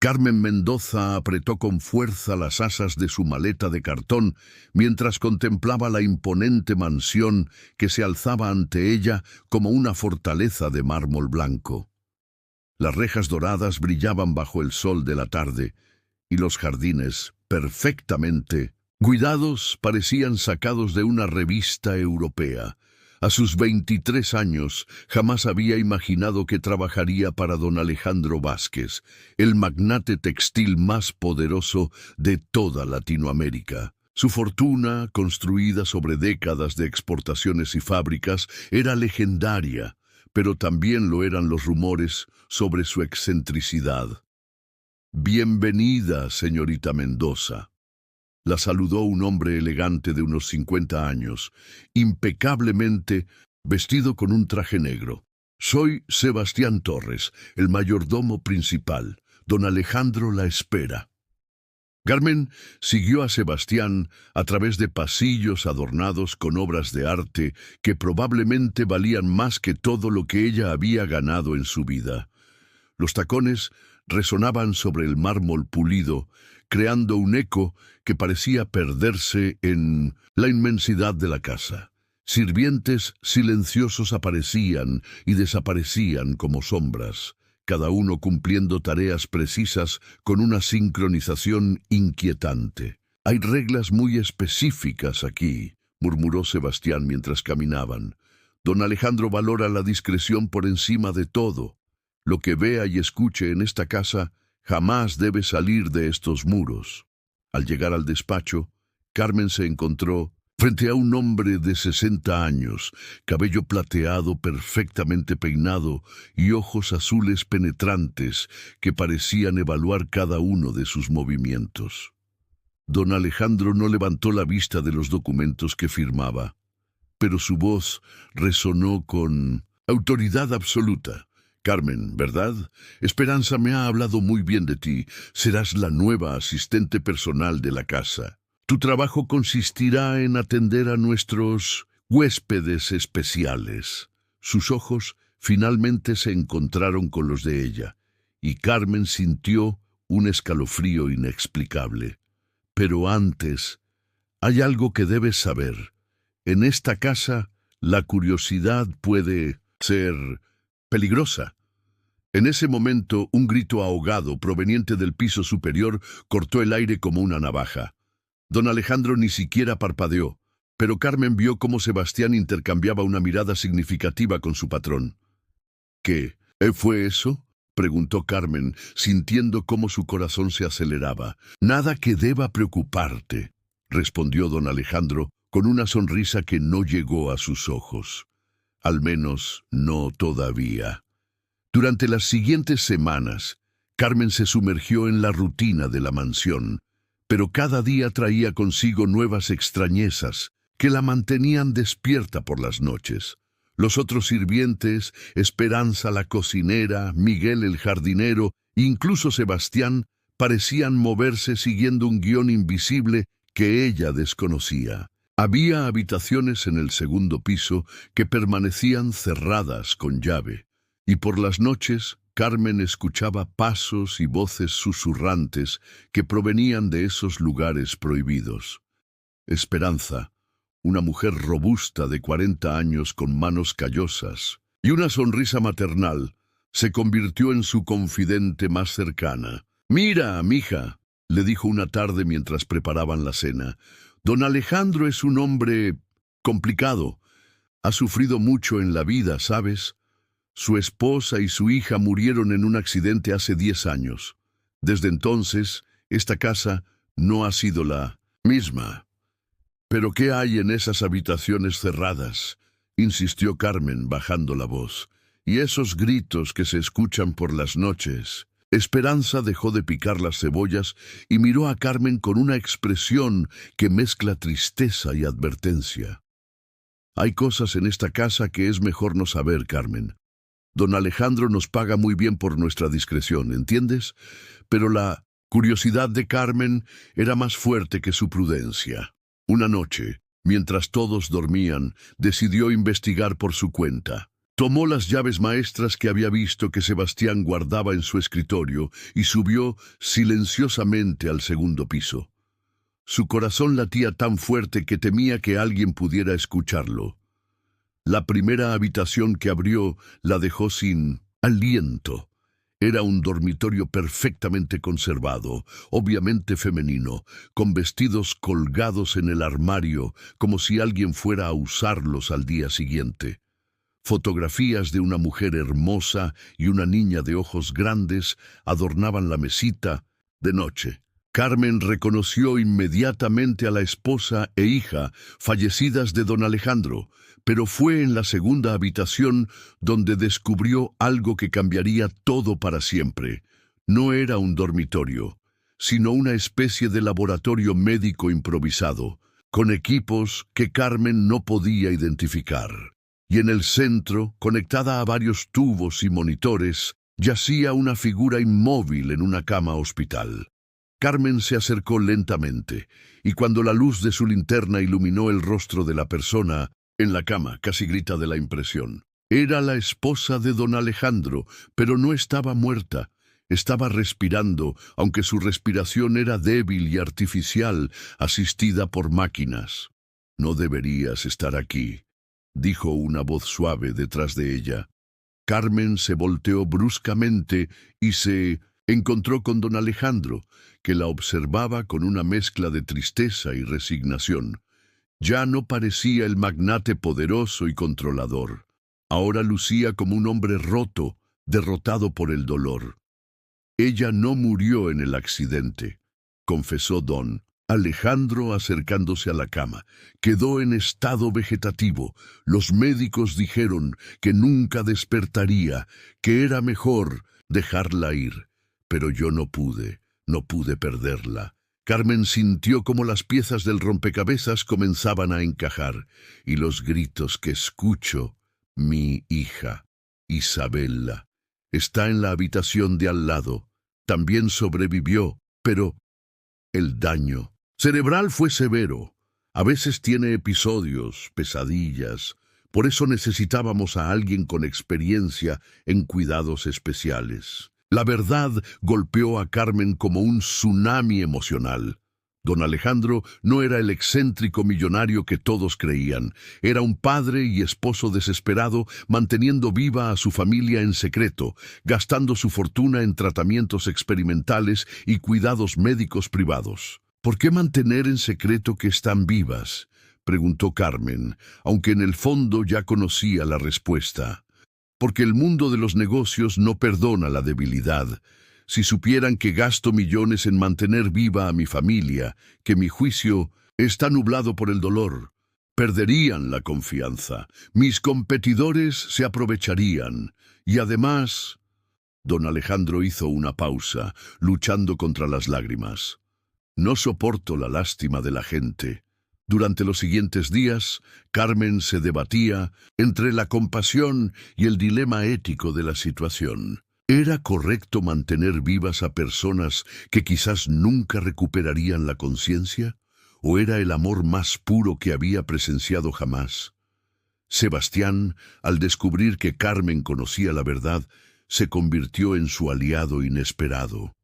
Carmen Mendoza apretó con fuerza las asas de su maleta de cartón mientras contemplaba la imponente mansión que se alzaba ante ella como una fortaleza de mármol blanco. Las rejas doradas brillaban bajo el sol de la tarde y los jardines, perfectamente cuidados, parecían sacados de una revista europea. A sus 23 años, jamás había imaginado que trabajaría para don Alejandro Vázquez, el magnate textil más poderoso de toda Latinoamérica. Su fortuna, construida sobre décadas de exportaciones y fábricas, era legendaria, pero también lo eran los rumores sobre su excentricidad. «Bienvenida, señorita Mendoza», la saludó un hombre elegante de unos 50 años, impecablemente vestido con un traje negro. «Soy Sebastián Torres, el mayordomo principal. Don Alejandro la espera». Carmen siguió a Sebastián a través de pasillos adornados con obras de arte que probablemente valían más que todo lo que ella había ganado en su vida. Los tacones resonaban sobre el mármol pulido, creando un eco que parecía perderse en la inmensidad de la casa. Sirvientes silenciosos aparecían y desaparecían como sombras, cada uno cumpliendo tareas precisas con una sincronización inquietante. «Hay reglas muy específicas aquí», murmuró Sebastián mientras caminaban. «Don Alejandro valora la discreción por encima de todo. Lo que vea y escuche en esta casa jamás debe salir de estos muros». Al llegar al despacho, Carmen se encontró frente a un hombre de 60 años, cabello plateado perfectamente peinado y ojos azules penetrantes que parecían evaluar cada uno de sus movimientos. Don Alejandro no levantó la vista de los documentos que firmaba, pero su voz resonó con autoridad absoluta. «Carmen, ¿verdad? Esperanza me ha hablado muy bien de ti. Serás la nueva asistente personal de la casa. Tu trabajo consistirá en atender a nuestros huéspedes especiales». Sus ojos finalmente se encontraron con los de ella, y Carmen sintió un escalofrío inexplicable. «Pero antes, hay algo que debes saber. En esta casa, la curiosidad puede ser peligrosa». En ese momento, un grito ahogado proveniente del piso superior cortó el aire como una navaja. Don Alejandro ni siquiera parpadeó, pero Carmen vio cómo Sebastián intercambiaba una mirada significativa con su patrón. «¿Qué fue eso?», preguntó Carmen, sintiendo cómo su corazón se aceleraba. «Nada que deba preocuparte», respondió don Alejandro con una sonrisa que no llegó a sus ojos. «Al menos no todavía». Durante las siguientes semanas, Carmen se sumergió en la rutina de la mansión, pero cada día traía consigo nuevas extrañezas que la mantenían despierta por las noches. Los otros sirvientes, Esperanza la cocinera, Miguel el jardinero, incluso Sebastián, parecían moverse siguiendo un guión invisible que ella desconocía. Había habitaciones en el segundo piso que permanecían cerradas con llave. Y por las noches, Carmen escuchaba pasos y voces susurrantes que provenían de esos lugares prohibidos. Esperanza, una mujer robusta de 40 años con manos callosas y una sonrisa maternal, se convirtió en su confidente más cercana. «Mira, mija», le dijo una tarde mientras preparaban la cena, «don Alejandro es un hombre complicado. Ha sufrido mucho en la vida, ¿sabes? Su esposa y su hija murieron en un accidente hace 10 años. Desde entonces, esta casa no ha sido la misma». «¿Pero qué hay en esas habitaciones cerradas?», insistió Carmen, bajando la voz. «Y esos gritos que se escuchan por las noches». Esperanza dejó de picar las cebollas y miró a Carmen con una expresión que mezcla tristeza y advertencia. «Hay cosas en esta casa que es mejor no saber, Carmen. Don Alejandro nos paga muy bien por nuestra discreción, ¿entiendes? Pero la curiosidad de Carmen era más fuerte que su prudencia. Una noche, mientras todos dormían, decidió investigar por su cuenta. Tomó las llaves maestras que había visto que Sebastián guardaba en su escritorio y subió silenciosamente al segundo piso. Su corazón latía tan fuerte que temía que alguien pudiera escucharlo. La primera habitación que abrió la dejó sin aliento. Era un dormitorio perfectamente conservado, obviamente femenino, con vestidos colgados en el armario como si alguien fuera a usarlos al día siguiente. Fotografías de una mujer hermosa y una niña de ojos grandes adornaban la mesita de noche. Carmen reconoció inmediatamente a la esposa e hija fallecidas de don Alejandro, pero fue en la segunda habitación donde descubrió algo que cambiaría todo para siempre. No era un dormitorio, sino una especie de laboratorio médico improvisado, con equipos que Carmen no podía identificar. Y en el centro, conectada a varios tubos y monitores, yacía una figura inmóvil en una cama hospital. Carmen se acercó lentamente, y cuando la luz de su linterna iluminó el rostro de la persona en la cama, casi grita de la impresión. Era la esposa de don Alejandro, pero no estaba muerta. Estaba respirando, aunque su respiración era débil y artificial, asistida por máquinas. «No deberías estar aquí», dijo una voz suave detrás de ella. Carmen se volteó bruscamente y se encontró con don Alejandro, que la observaba con una mezcla de tristeza y resignación. Ya no parecía el magnate poderoso y controlador. Ahora lucía como un hombre roto, derrotado por el dolor. «Ella no murió en el accidente», confesó don Alejandro acercándose a la cama. «Quedó en estado vegetativo. Los médicos dijeron que nunca despertaría, que era mejor dejarla ir. Pero yo no pude perderla». Carmen sintió como las piezas del rompecabezas comenzaban a encajar, y los gritos que escucho, «Mi hija, Isabella, está en la habitación de al lado. También sobrevivió, pero el daño cerebral fue severo. A veces tiene episodios, pesadillas. Por eso necesitábamos a alguien con experiencia en cuidados especiales». La verdad golpeó a Carmen como un tsunami emocional. Don Alejandro no era el excéntrico millonario que todos creían. Era un padre y esposo desesperado, manteniendo viva a su familia en secreto, gastando su fortuna en tratamientos experimentales y cuidados médicos privados. «¿Por qué mantener en secreto que están vivas?», preguntó Carmen, aunque en el fondo ya conocía la respuesta. «Porque el mundo de los negocios no perdona la debilidad. Si supieran que gasto millones en mantener viva a mi familia, que mi juicio está nublado por el dolor, perderían la confianza. Mis competidores se aprovecharían. Y además...» Don Alejandro hizo una pausa, luchando contra las lágrimas. «No soporto la lástima de la gente». Durante los siguientes días, Carmen se debatía entre la compasión y el dilema ético de la situación. ¿Era correcto mantener vivas a personas que quizás nunca recuperarían la conciencia? ¿O era el amor más puro que había presenciado jamás? Sebastián, al descubrir que Carmen conocía la verdad, se convirtió en su aliado inesperado.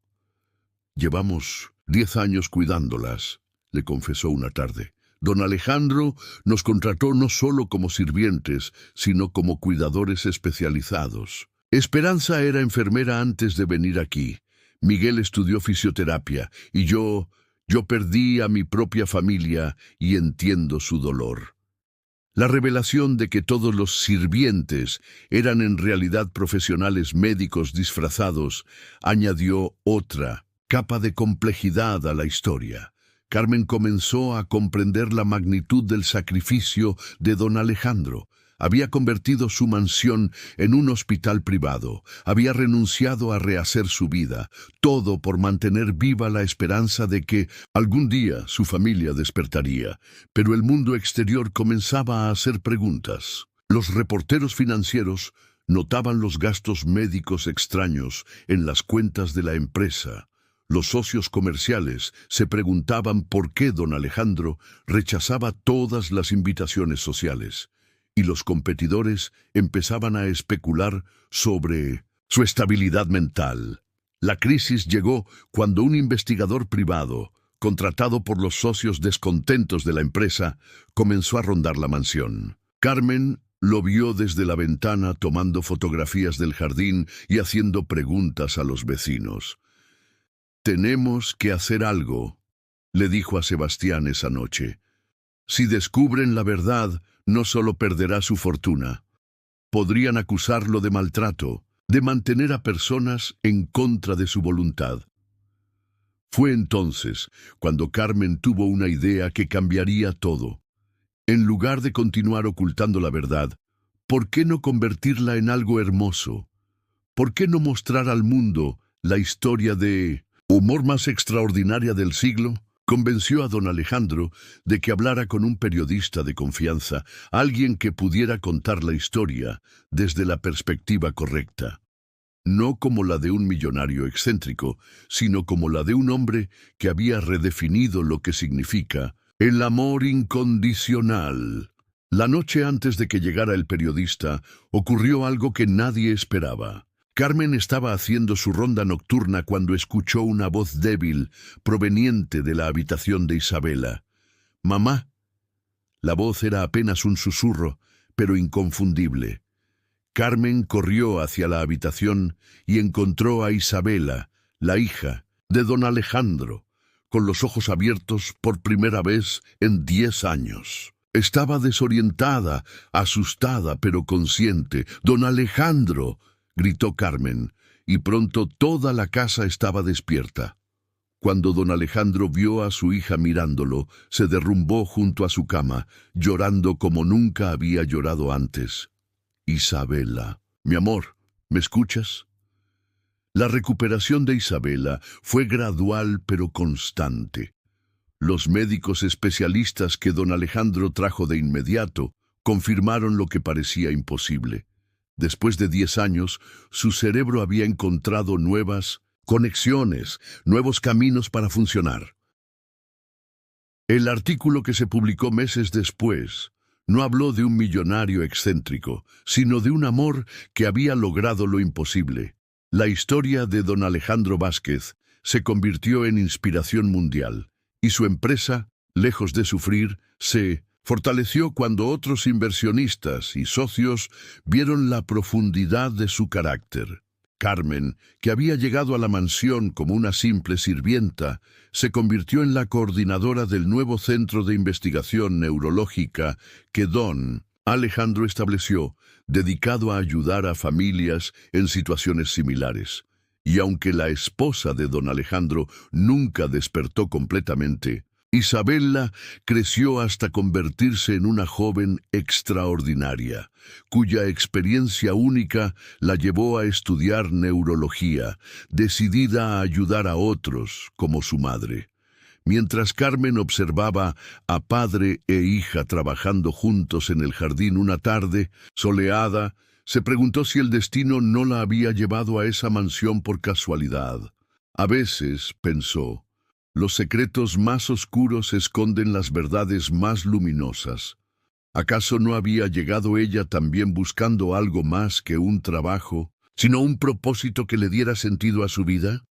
«Llevamos 10 años cuidándolas», le confesó una tarde. «Don Alejandro nos contrató no solo como sirvientes, sino como cuidadores especializados. Esperanza era enfermera antes de venir aquí. Miguel estudió fisioterapia y yo perdí a mi propia familia y entiendo su dolor». La revelación de que todos los sirvientes eran en realidad profesionales médicos disfrazados añadió otra capa de complejidad a la historia. Carmen comenzó a comprender la magnitud del sacrificio de don Alejandro. Había convertido su mansión en un hospital privado. Había renunciado a rehacer su vida, todo por mantener viva la esperanza de que algún día su familia despertaría. Pero el mundo exterior comenzaba a hacer preguntas. Los reporteros financieros notaban los gastos médicos extraños en las cuentas de la empresa. Los socios comerciales se preguntaban por qué don Alejandro rechazaba todas las invitaciones sociales. y los competidores empezaban a especular sobre su estabilidad mental. La crisis llegó cuando un investigador privado, contratado por los socios descontentos de la empresa, comenzó a rondar la mansión. Carmen lo vio desde la ventana tomando fotografías del jardín y haciendo preguntas a los vecinos. «Tenemos que hacer algo», le dijo a Sebastián esa noche. «Si descubren la verdad, no solo perderá su fortuna. Podrían acusarlo de maltrato, de mantener a personas en contra de su voluntad». Fue entonces cuando Carmen tuvo una idea que cambiaría todo. En lugar de continuar ocultando la verdad, ¿por qué no convertirla en algo hermoso? ¿Por qué no mostrar al mundo la historia de humor más extraordinaria del siglo? Convenció a don Alejandro de que hablara con un periodista de confianza, alguien que pudiera contar la historia desde la perspectiva correcta. No como la de un millonario excéntrico, sino como la de un hombre que había redefinido lo que significa el amor incondicional. La noche antes de que llegara el periodista, ocurrió algo que nadie esperaba. Carmen estaba haciendo su ronda nocturna cuando escuchó una voz débil proveniente de la habitación de Isabela. «Mamá». La voz era apenas un susurro, pero inconfundible. Carmen corrió hacia la habitación y encontró a Isabela, la hija de don Alejandro, con los ojos abiertos por primera vez en 10 años. Estaba desorientada, asustada, pero consciente. «¡Don Alejandro!», gritó Carmen, y pronto toda la casa estaba despierta. Cuando don Alejandro vio a su hija mirándolo, se derrumbó junto a su cama, llorando como nunca había llorado antes. «Isabela, mi amor, ¿me escuchas?». La recuperación de Isabela fue gradual pero constante. Los médicos especialistas que don Alejandro trajo de inmediato confirmaron lo que parecía imposible. Después de 10 años, su cerebro había encontrado nuevas conexiones, nuevos caminos para funcionar. El artículo que se publicó meses después no habló de un millonario excéntrico, sino de un amor que había logrado lo imposible. La historia de don Alejandro Vázquez se convirtió en inspiración mundial, y su empresa, lejos de sufrir, se fortaleció cuando otros inversionistas y socios vieron la profundidad de su carácter. Carmen, que había llegado a la mansión como una simple sirvienta, se convirtió en la coordinadora del nuevo centro de investigación neurológica que don Alejandro estableció, dedicado a ayudar a familias en situaciones similares. Y aunque la esposa de don Alejandro nunca despertó completamente, Isabela creció hasta convertirse en una joven extraordinaria, cuya experiencia única la llevó a estudiar neurología, decidida a ayudar a otros como su madre. Mientras Carmen observaba a padre e hija trabajando juntos en el jardín una tarde soleada, se preguntó si el destino no la había llevado a esa mansión por casualidad. A veces, pensó, los secretos más oscuros esconden las verdades más luminosas. ¿Acaso no había llegado ella también buscando algo más que un trabajo, sino un propósito que le diera sentido a su vida?